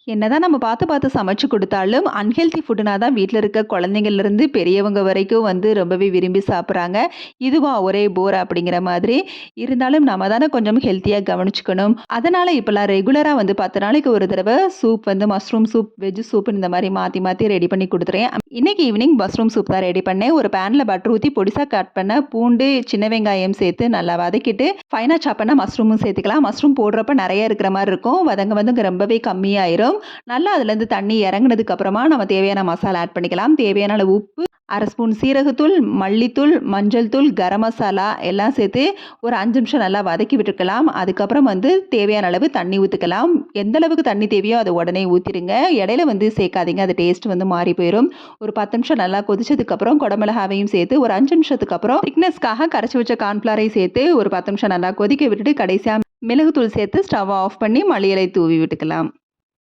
என்னதான் நம்ம பார்த்து பார்த்து சமைச்சு குடுத்தாலும், அன்ஹெல்தி ஃபுட்டுனா தான் வீட்ல இருக்க குழந்தைங்கள்லருந்து பெரியவங்க வரைக்கும் வந்து ரொம்பவே விரும்பி சாப்பிடுறாங்க. இதுவா ஒரே போர் அப்படிங்கிற மாதிரி. இருந்தாலும் நம்ம தானே கொஞ்சம் ஹெல்த்தியா கவனிச்சுக்கணும். அதனால இப்பலாம் ரெகுலரா வந்து 10 நாளைக்கு ஒரு தடவ சூப் வந்து மஷ்ரூம் சூப், வெஜ் சூப்ன்னு இந்த மாரி மாத்தி மாத்தி ரெடி பண்ணி குடுத்துறேன். இன்னைக்கு ஈவினிங் மஷ்ரூம் சூப் தான் ரெடி பண்ணேன். ஒரு பேன்ல பட்டர் ஊத்தி பொடிசா கட் பண்ண பூண்டு, சின்ன வெங்காயம் சேர்த்து நல்லா வதக்கிட்டு, ஃபைனா சாப் பண்ண மஷ்ரூமும் சேர்த்துக்கலாம். மஷ்ரூம் போடுறப்ப நெறைய இருக்கிற மாரி இருக்கும். வதங்க வதங்க ரொம்பவே கம்மியாயிரும். நல்லா அதுலேருந்து தண்ணி இறங்குனதுக்கு அப்புறமா நம்ம தேவையான மசாலா ஆட் பண்ணிக்கலாம். தேவையான அளவு உப்பு, 1/2 ஸ்பூன் சீரகத்தூள், மல்லித்தூள், மஞ்சள் தூள், கரம் மசாலா எல்லாம் சேர்த்து ஒரு 5 நிமிஷம் நல்லா வதக்கி விட்டுக்கலாம். அதுக்கப்புறம் வந்து தேவையான அளவு தண்ணி ஊத்திக்கலாம். எந்த அளவுக்கு தண்ணி தேவையோ அத உடனே ஊத்திடுங்க. இடையில வந்து சேர்க்காதீங்க. அது டேஸ்ட் வந்து மாறி போயிரும். ஒரு 10 நிமிஷம் நல்லா கொதிச்சதுக்கு அப்புறம் குடமிளகாவையும் சேர்த்து ஒரு 5 நிமிஷத்துக்கு அப்புறம் திக்னஸ்க்காக கரைச்சு வச்ச கார்ன்ஃப்ளவரையும் சேர்த்து ஒரு 10 நிமிஷம் நல்லா கொதிக்க விட்டுட்டு கடைசியா மிளகுத்தூள் சேர்த்து ஸ்டவ் ஆஃப் பண்ணி மல்லி இலை தூவி விட்டுக்கலாம்.